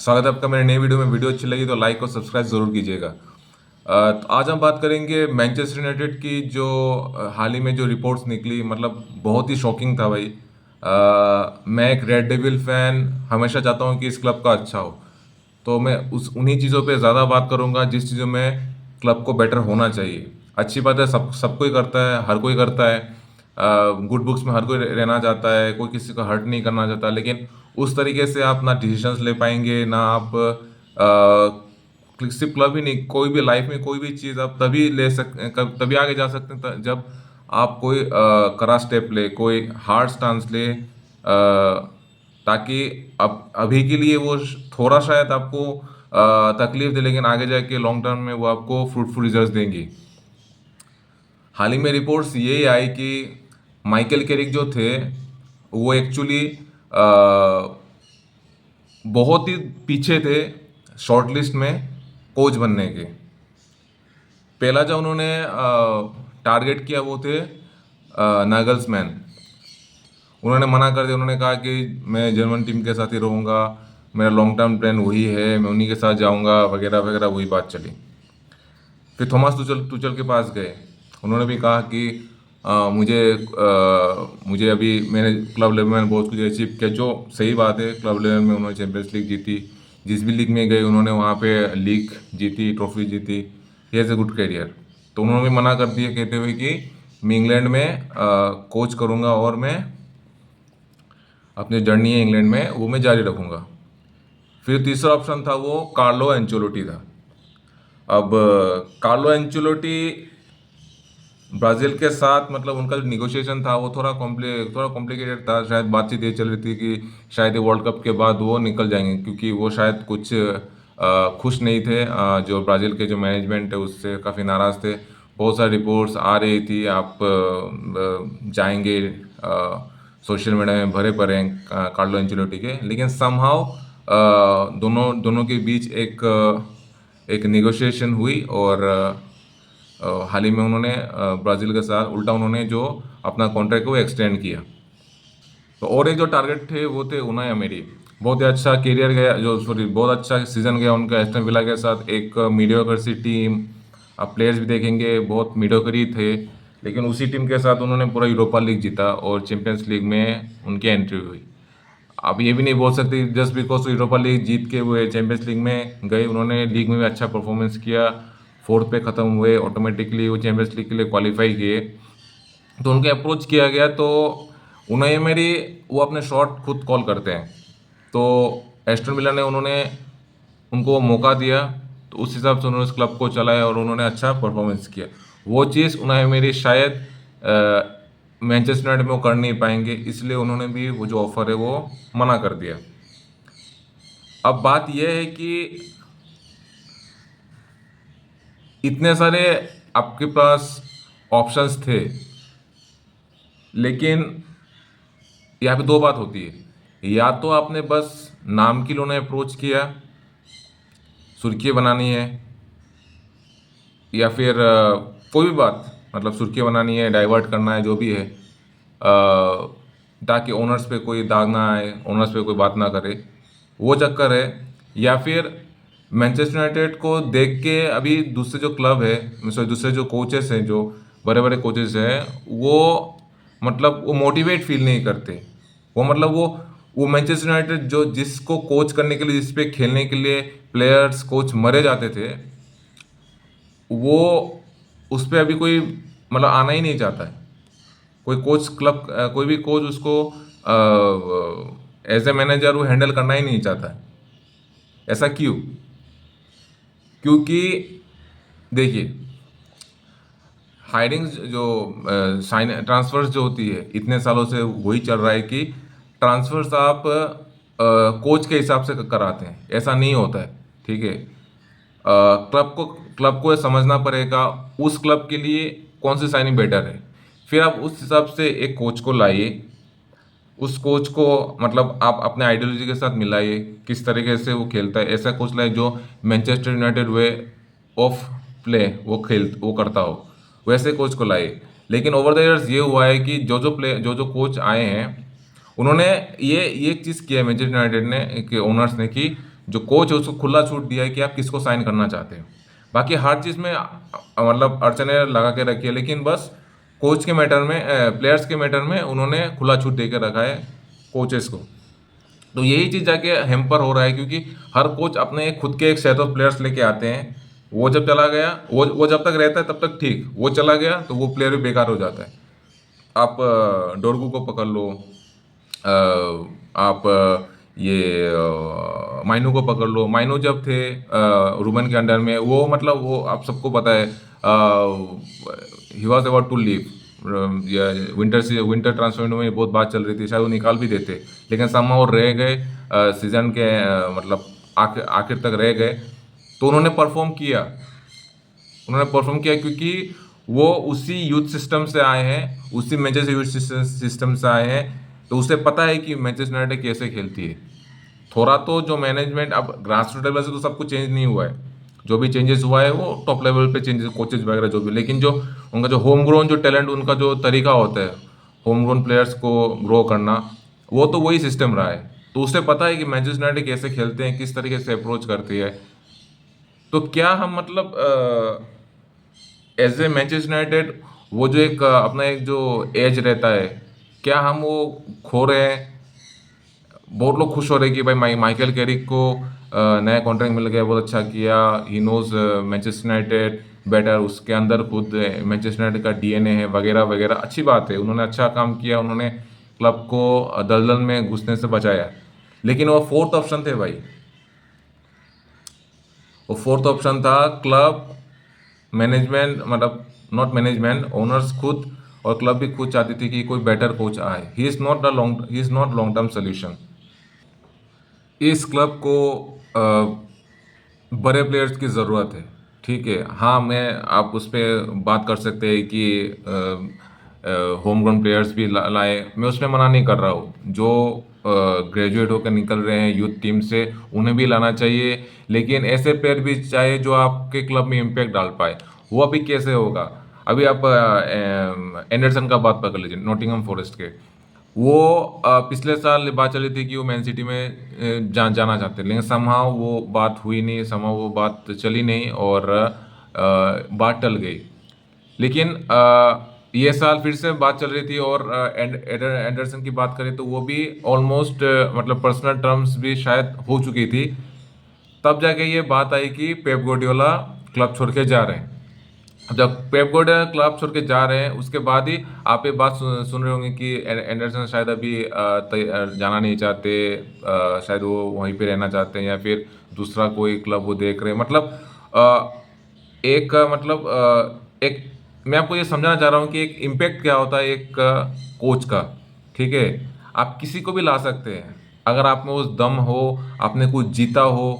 स्वागत है आपका मेरे नई वीडियो में। वीडियो अच्छी लगी तो लाइक और सब्सक्राइब ज़रूर कीजिएगा। तो आज हम बात करेंगे मैनचेस्टर यूनाइटेड की जो हाल ही में जो रिपोर्ट्स निकली, मतलब बहुत ही शॉकिंग था भाई। मैं एक रेड डेविल फैन हमेशा चाहता हूँ कि इस क्लब का अच्छा हो, तो मैं उस उन्हीं चीज़ों पे ज़्यादा बात करूँगा जिस चीज़ों में क्लब को बेटर होना चाहिए। अच्छी बात है, सब कोई करता है, हर कोई करता है। गुड बुक्स में हर कोई रहना चाहता है, कोई किसी को हर्ट नहीं करना चाहता, लेकिन उस तरीके से आप ना डिसीजंस ले पाएंगे ना आप सिर्फ क्लब ही नहीं, कोई भी लाइफ में कोई भी चीज़ आप तभी ले सकते, तभी आगे जा सकते हैं जब आप कोई कड़ा स्टेप ले, कोई हार्ड स्टांस ले, ताकि अब अभी के लिए वो थोड़ा शायद आपको तकलीफ दे, लेकिन आगे जाके लॉन्ग टर्म में वो आपको फ्रूटफुल रिजल्ट देंगी। हाल ही में रिपोर्ट्स ये आई कि माइकल कैरिक जो थे वो एक्चुअली बहुत ही पीछे थे शॉर्टलिस्ट में कोच बनने के। पहला जो उन्होंने टारगेट किया वो थे नागल्समैन। उन्होंने मना कर दिया, उन्होंने कहा कि मैं जर्मन टीम के साथ ही रहूँगा, मेरा लॉन्ग टर्म प्लान वही है, मैं उन्हीं के साथ जाऊँगा वगैरह वगैरह, वही बात चली। फिर थॉमस तुचल तुचल के पास गए, उन्होंने भी कहा कि मुझे अभी मैंने क्लब लेवल में बहुत कुछ अचीव किया, जो सही बात है। क्लब लेवल में उन्होंने चैंपियंस लीग जीती, जिस भी लीग में गए उन्होंने वहाँ पे लीग जीती, ट्रॉफी जीती। He has a good career. तो उन्होंने भी मना कर दिया कहते हुए कि मैं इंग्लैंड में कोच करूँगा और मैं अपनी जर्नी है इंग्लैंड में वो मैं जारी रखूँगा। फिर तीसरा ऑप्शन था वो कार्लो एंचेलोटी था। अब कार्लो एंचेलोटी ब्राज़ील के साथ, मतलब उनका जो निगोशिएशन था वो थोड़ा कॉम्प्लिकेटेड था। शायद बातचीत ये चल रही थी कि शायद ये वर्ल्ड कप के बाद वो निकल जाएंगे, क्योंकि वो शायद कुछ खुश नहीं थे। जो ब्राज़ील के जो मैनेजमेंट है उससे काफ़ी नाराज़ थे। बहुत सारी रिपोर्ट्स आ रही थी आप जाएंगे, सोशल मीडिया में भरे पड़े हैं कार्लो एंचेलोटी के, लेकिन समहाउ दोनों के बीच एक निगोशिएशन हुई और हाल ही में उन्होंने ब्राज़ील के साथ उल्टा उन्होंने जो अपना कॉन्ट्रैक्ट वो एक्सटेंड किया। तो और एक जो टारगेट थे वो थे उनाई एमरी। बहुत ही अच्छा कैरियर गया, बहुत अच्छा सीजन गया उनका एस्टन विला के साथ। एक मीडियोकर सी टीम, आप प्लेयर्स भी देखेंगे बहुत मीडियोकर ही थे, लेकिन उसी टीम के साथ उन्होंने पूरा यूरोपा लीग जीता और चैंपियंस लीग में उनकी एंट्री हुई। आप ये भी नहीं बोल सकते जस्ट बिकॉज यूरोपा लीग जीत के वो चैंपियंस लीग में गए, उन्होंने लीग में भी अच्छा परफॉर्मेंस किया, फोर्थ पे ख़त्म हुए, ऑटोमेटिकली वो चैंपियंस लीग के लिए क्वालिफाई किए। तो उनके अप्रोच किया गया, तो उन्हें मेरी वो अपने शॉट खुद कॉल करते हैं। तो एस्टन विला ने उनको मौका दिया, तो उस हिसाब से उन्होंने उस क्लब को चलाया और उन्होंने अच्छा परफॉर्मेंस किया। वो चीज़ उन्हें मेरी शायद मैनचेस्टर यूनाइटेड में वो कर नहीं पाएंगे, इसलिए उन्होंने भी वो जो ऑफर है वो मना कर दिया। अब बात यह है कि इतने सारे आपके पास ऑप्शंस थे, लेकिन यहाँ पे दो बात होती है। या तो आपने बस नाम के लिए उन्हें अप्रोच किया, सुर्खी बनानी है, या फिर कोई भी बात, मतलब सुर्खी बनानी है, डाइवर्ट करना है, जो भी है, ताकि ओनर्स पे कोई दाग ना आए, ओनर्स पे कोई बात ना करे, वो चक्कर है। या फिर मैनचेस्टर यूनाइटेड को देख के अभी दूसरे जो क्लब है, सॉरी दूसरे जो कोचेस हैं, जो बड़े बड़े कोचेस हैं, वो मतलब वो मोटिवेट फील नहीं करते। वो मतलब वो मैनचेस्टर यूनाइटेड जो जिसको कोच करने के लिए, जिस पे खेलने के लिए प्लेयर्स कोच मरे जाते थे, वो उस पर अभी कोई मतलब आना ही नहीं चाहता है। कोई कोच क्लब कोई भी कोच उसको एज ए मैनेजर वो हैंडल करना ही नहीं चाहता है। ऐसा क्यों? क्योंकि देखिए, हायरिंग जो साइन ट्रांसफर्स जो होती है, इतने सालों से वही चल रहा है कि ट्रांसफर्स आप कोच के हिसाब से कराते हैं, ऐसा नहीं होता है। ठीक है, क्लब को ये समझना पड़ेगा उस क्लब के लिए कौन सी साइनिंग बेटर है। फिर आप उस हिसाब से एक कोच को लाइए, उस कोच को मतलब आप अपने आइडियोलॉजी के साथ मिलाइए, किस तरीके से वो खेलता है। ऐसा कोच लाइए जो Manchester United way of play वो करता हो, वैसे कोच को लाइए। लेकिन ओवर द ईयर्स ये हुआ है कि जो जो कोच आए हैं, उन्होंने ये एक चीज़ किया है मैनचेस्टर यूनाइटेड ने, कि ओनर्स ने, कि जो कोच है उसको खुला छूट दिया है कि आप किसको साइन करना चाहते हो। बाकी हर चीज़ में मतलब अड़चने लगा के रखी है, लेकिन बस कोच के मैटर में, प्लेयर्स के मैटर में उन्होंने खुला छूट दे के रखा है कोचेस को। तो यही चीज़ जाके हैम्पर हो रहा है, क्योंकि हर कोच अपने खुद के एक सेट ऑफ प्लेयर्स लेके आते हैं। वो जब चला गया, वो जब तक रहता है तब तक ठीक, वो चला गया तो वो प्लेयर भी बेकार हो जाता है। आप डोरगू को पकड़ लो, आप ये माइनू को पकड़ लो। माइनू जब थे रूबन के अंडर में, वो मतलब वो आप सबको पता है, he was about to leave. Winter transfer में बहुत बात चल रही थी, शायद वो निकाल भी देते, लेकिन सामा वो रह गए सीजन के मतलब आखिर आखिर तक रह गए। तो उन्होंने परफॉर्म किया क्योंकि वो उसी यूथ सिस्टम से आए हैं, उसी मैनचेस्टर यूथ सिस्टम से आए हैं। तो उसे पता है कि मैनचेस्टर यूनाइटेड कैसे खेलती है। थोड़ा तो जो मैनेजमेंट, अब ग्रास रूट लेवल से तो सब कुछ चेंज नहीं हुआ है, जो भी चेंजेस हुआ है वो टॉप लेवल पे चेंजेस, कोचेज वगैरह जो भी, लेकिन जो उनका जो होम ग्रोन जो टैलेंट, उनका जो तरीका होता है होम ग्रोन प्लेयर्स को ग्रो करना, वो तो वही सिस्टम रहा है। तो उसे पता है कि मैनचेस्टर यूनाइटेड कैसे खेलते हैं, किस तरीके से अप्रोच करती है। तो क्या हम मतलब एज ए मैनचेस्टर यूनाइटेड, वो जो एक अपना एक जो एज रहता है, क्या हम वो खो रहे हैं? बहुत लोग खुश हो रहे हैं कि भाई माइकल कैरिक को नया कॉन्ट्रैक्ट मिल गया, बहुत अच्छा किया, he knows Manchester United better, उसके अंदर खुद मैनचेस्टर यूनाइटेड का डीएनए है वगैरह वगैरह। अच्छी बात है, उन्होंने अच्छा काम किया, उन्होंने क्लब को दलदल में घुसने से बचाया। लेकिन वो फोर्थ ऑप्शन थे भाई, वो फोर्थ ऑप्शन था। क्लब मैनेजमेंट मतलब नॉट मैनेजमेंट, ओनर्स खुद और क्लब भी खुद चाहती थी कि कोई बेटर कोच आए। He is not long term solution. इस क्लब को बड़े प्लेयर्स की ज़रूरत है, ठीक है। हाँ, मैं आप उस पर बात कर सकते हैं कि होम ग्राउंड प्लेयर्स भी लाए, मैं उसमें मना नहीं कर रहा हूँ। जो ग्रेजुएट होकर निकल रहे हैं यूथ टीम से, उन्हें भी लाना चाहिए, लेकिन ऐसे प्लेयर भी चाहिए जो आपके क्लब में इम्पैक्ट डाल पाए। वो अभी कैसे होगा? अभी आप एंडरसन का बात पकड़ लीजिए, नॉटिंघम फॉरेस्ट के। वो पिछले साल बात चली थी कि वो मैन सिटी में जाना चाहते हैं, लेकिन समहाउ वो बात हुई नहीं, समहाउ वो बात चली नहीं और बात टल गई। लेकिन ये साल फिर से बात चल रही थी, और एंडरसन की बात करें तो वो भी ऑलमोस्ट मतलब पर्सनल टर्म्स भी शायद हो चुकी थी। तब जाके ये बात आई कि पेप गार्डियोला क्लब छोड़ के जा रहे हैं। जब पेप गार्डियोला क्लब छोड़ के जा रहे हैं, उसके बाद ही आप ये बात सुन रहे होंगे कि एंडरसन शायद अभी जाना नहीं चाहते, शायद वो वहीं पे रहना चाहते हैं, या फिर दूसरा कोई क्लब वो देख रहे हैं। मतलब एक मैं आपको ये समझाना चाह रहा हूँ कि एक इम्पैक्ट क्या होता है एक कोच का, ठीक है। आप किसी को भी ला सकते हैं, अगर आप में उस दम हो, आपने कुछ जीता हो,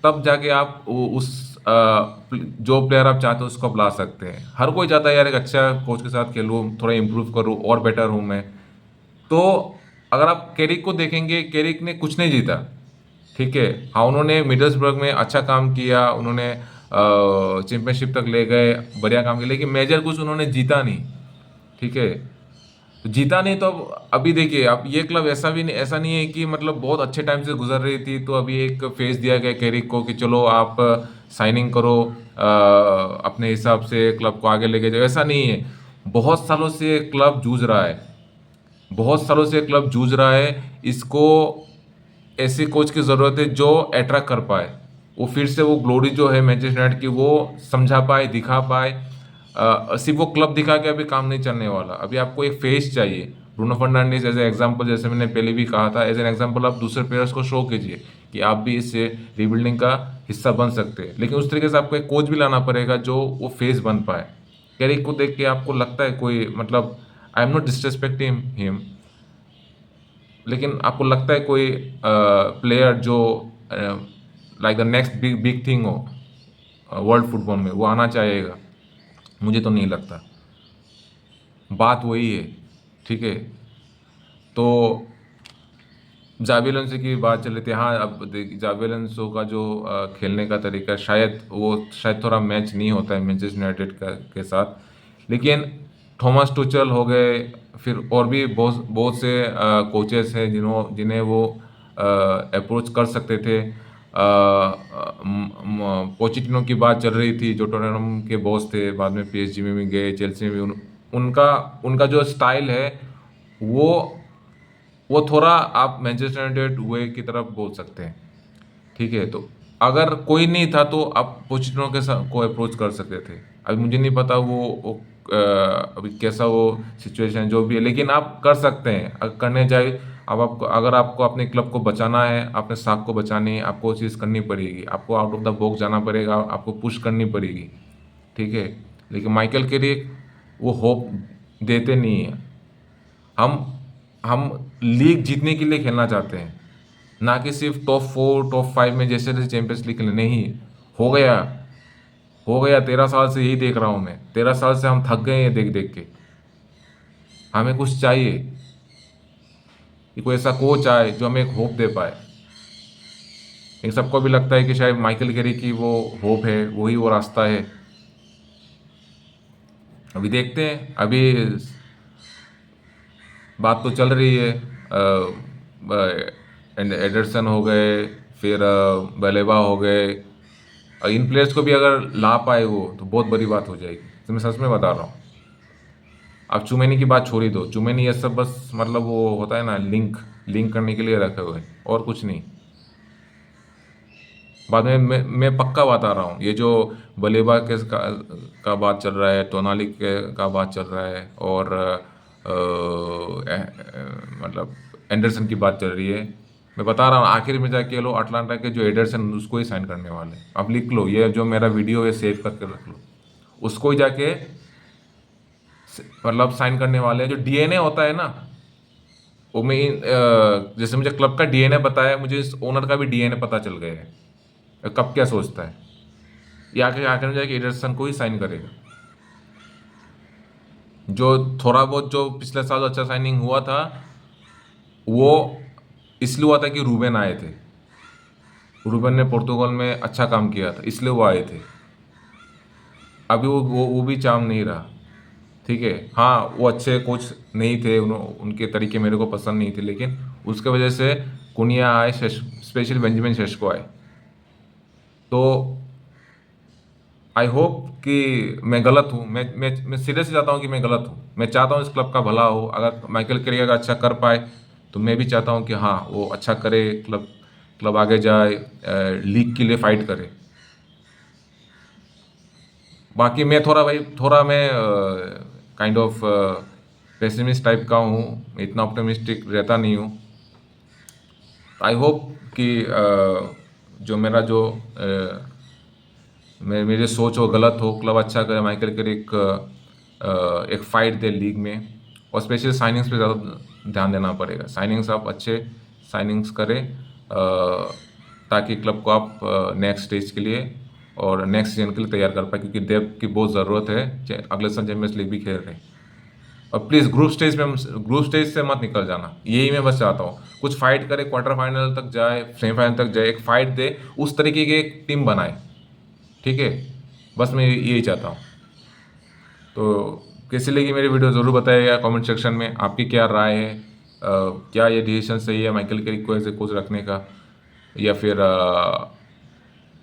तब जाके आप उस जो प्लेयर आप चाहते हो उसको आप ला सकते हैं। हर कोई चाहता है यार एक अच्छा कोच के साथ खेलूँ, थोड़ा इम्प्रूव करूँ और बेटर हूँ मैं। तो अगर आप केरिक को देखेंगे, केरिक ने कुछ नहीं जीता, ठीक है। हाँ, उन्होंने मिडल्सबर्ग में अच्छा काम किया, उन्होंने चैंपियनशिप तक ले गए, बढ़िया काम किया, लेकिन मेजर कुछ उन्होंने जीता नहीं, ठीक है। तो जीता नहीं तो अभी देखिए, अब ये क्लब ऐसा नहीं है कि मतलब बहुत अच्छे टाइम से गुजर रही थी तो अभी एक फेज दिया गया कैरिक को कि चलो आप साइनिंग करो, अपने हिसाब से क्लब को आगे लेके जाओ। ऐसा नहीं है, बहुत सालों से क्लब जूझ रहा है, बहुत सालों से क्लब जूझ रहा है। इसको ऐसे कोच की ज़रूरत है जो अट्रैक्ट कर पाए, वो फिर से वो ग्लोरी जो है मैनचेस्टर यूनाइटेड की वो समझा पाए, दिखा पाए। सिर्फ वो क्लब दिखा के अभी काम नहीं चलने वाला, अभी आपको एक फेस चाहिए। Bruno Fernandes as a example, जैसे मैंने पहले भी कहा था, एज एन एग्जांपल आप दूसरे प्लेयर्स को शो कीजिए कि आप भी इस रिबिल्डिंग का हिस्सा बन सकते हैं। लेकिन उस तरीके से आपको एक कोच भी लाना पड़ेगा जो वो फेस बन पाए। कैरिक को देख के आपको लगता है कोई मतलब, I am not disrespecting him, लेकिन आपको लगता है कोई प्लेयर जो like the next big big thing हो वर्ल्ड फुटबॉल में, वो आना चाहेगा? मुझे तो नहीं लगता। बात वही है, ठीक है। तो जावी अलोंसो की बात चल रही थी। हाँ, अब जावी अलोंसो का जो खेलने का तरीका शायद थोड़ा मैच नहीं होता है मैनचेस्टर यूनाइटेड के साथ, लेकिन थॉमस टुचल हो गए, फिर और भी बहुत बहुत से कोचेस हैं जिन्हें वो अप्रोच कर सकते थे। पोचेटिनो की बात चल रही थी, जो टोटनहम के बॉस थे, बाद में पीएसजी में भी गए, चेल्सी में भी। उनका उनका जो स्टाइल है वो थोड़ा आप मैनचेस्टर यूनाइटेड हुए की तरफ बोल सकते हैं। ठीक है, तो अगर कोई नहीं था तो आप पोचेटिनो के साथ को अप्रोच कर सकते थे। अभी मुझे नहीं पता अभी कैसा वो सिचुएशन जो भी है, लेकिन आप कर सकते हैं अगर करने चाहिए। अब आपको, अगर आपको अपने क्लब को बचाना है, अपने साख को बचानी है, आपको वो चीज़ करनी पड़ेगी, आपको आउट ऑफ द बॉक्स जाना पड़ेगा, आपको पुश करनी पड़ेगी। ठीक है, लेकिन माइकल कैरिक वो होप देते नहीं है। हम हम लीग जीतने के लिए खेलना चाहते हैं, ना कि सिर्फ टॉप 4 टॉप 5 में जैसे जैसे चैंपियंस लीग खेलने। नहीं, हो गया, हो गया। 13 साल से यही देख रहा हूँ मैं, 13 साल से हम थक गए हैं देख देख के। हमें कुछ चाहिए कि कोई ऐसा कोच आए जो हमें एक होप दे पाए। इन सबको भी लगता है कि शायद माइकल कैरिक की वो होप है, वही वो रास्ता है। अभी देखते हैं। अभी बात तो चल रही है, एडरसन हो गए, फिर बलेबा हो गए। इन प्लेयर्स को भी अगर ला पाए वो, तो बहुत बड़ी बात हो जाएगी, तो मैं सच में बता रहा हूँ। अब चुमेनी की बात छोड़ ही दो, चुमेनी ये सब बस मतलब वो होता है ना, लिंक लिंक करने के लिए रखे हुए हैं, और कुछ नहीं। बाद में मैं पक्का बता रहा हूँ, ये जो बलेबा का बात चल रहा है, टोनाली का बात चल रहा है, और मतलब एंडरसन की बात चल रही है। मैं बता रहा हूँ, आखिर में जाके लो अटलांटा के जो एडरसन, उसको ही साइन करने वाले। अब लिख लो, ये जो मेरा वीडियो है सेव करके रख लो, उसको ही जाके मतलब साइन करने वाले हैं। जो डीएनए होता है ना, वो मैं जैसे मुझे क्लब का डीएनए पता है, मुझे इस ओनर का भी डीएनए पता चल गया है, कब क्या सोचता है। ये आखिर में जाके एडरसन को ही साइन करेगा। जो थोड़ा बहुत जो पिछले साल अच्छा साइनिंग हुआ था, वो इसलिए हुआ था कि रूबेन आए थे। रूबेन ने पोर्तुगल में अच्छा काम किया था, इसलिए वो आए थे। अभी वो भी चाम नहीं रहा। ठीक है, हाँ, वो अच्छे कोच नहीं थे, उनके तरीके मेरे को पसंद नहीं थे, लेकिन उसके वजह से कुनिया आए, स्पेशल बेंजामिन शेस्को आए। तो आई होप कि मैं गलत हूँ। मैं सीरियसली चाहता हूँ कि मैं गलत हूँ। मैं चाहता हूँ इस क्लब का भला हो। अगर माइकल कैरिक अगर अच्छा कर पाए, तो मैं भी चाहता हूँ कि हाँ, वो अच्छा करे, क्लब क्लब आगे जाए, लीग के लिए फाइट करे। बाकी मैं थोड़ा मैं काइंड ऑफ पेसिमिस्ट टाइप का हूँ, इतना ऑप्टिमिस्टिक रहता नहीं हूँ। आई होप कि जो मेरा जो मेरी सोच हो गलत हो, क्लब अच्छा करे, माइकल कैरिक एक फाइट दे लीग में। और स्पेशल साइनिंग्स पे ज़्यादा ध्यान देना पड़ेगा। साइनिंग्स आप अच्छे साइनिंग्स करें, ताकि क्लब को आप नेक्स्ट स्टेज के लिए और नेक्स्ट सीजन के लिए तैयार कर पाए, क्योंकि डेप्थ की बहुत ज़रूरत है। अगले साल चैंपियंस लीग भी खेल रहे हैं। और प्लीज़ ग्रुप स्टेज से मत निकल जाना, यही मैं बस चाहता हूँ। कुछ फाइट करे, क्वार्टर फाइनल तक जाए, सेमीफाइनल तक जाए, एक फाइट दे, उस तरीके की एक टीम बनाए। ठीक है, बस मैं यही चाहता हूँ। तो कैसी लगी मेरी वीडियो ज़रूर बताइएगा कमेंट सेक्शन में, आपकी क्या राय है। क्या ये डिसीजन सही है माइकल कैरिक को ऐसे कोच रखने का, या फिर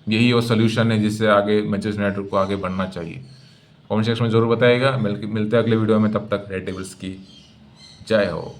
यही वो सोल्यूशन है जिससे आगे मैनचेस्टर यूनाइटेड को आगे बढ़ना चाहिए। कमेंट सेक्शन में ज़रूर बताइएगा। मिलते हैं अगले वीडियो में, तब तक रेड डेविल्स की जय हो।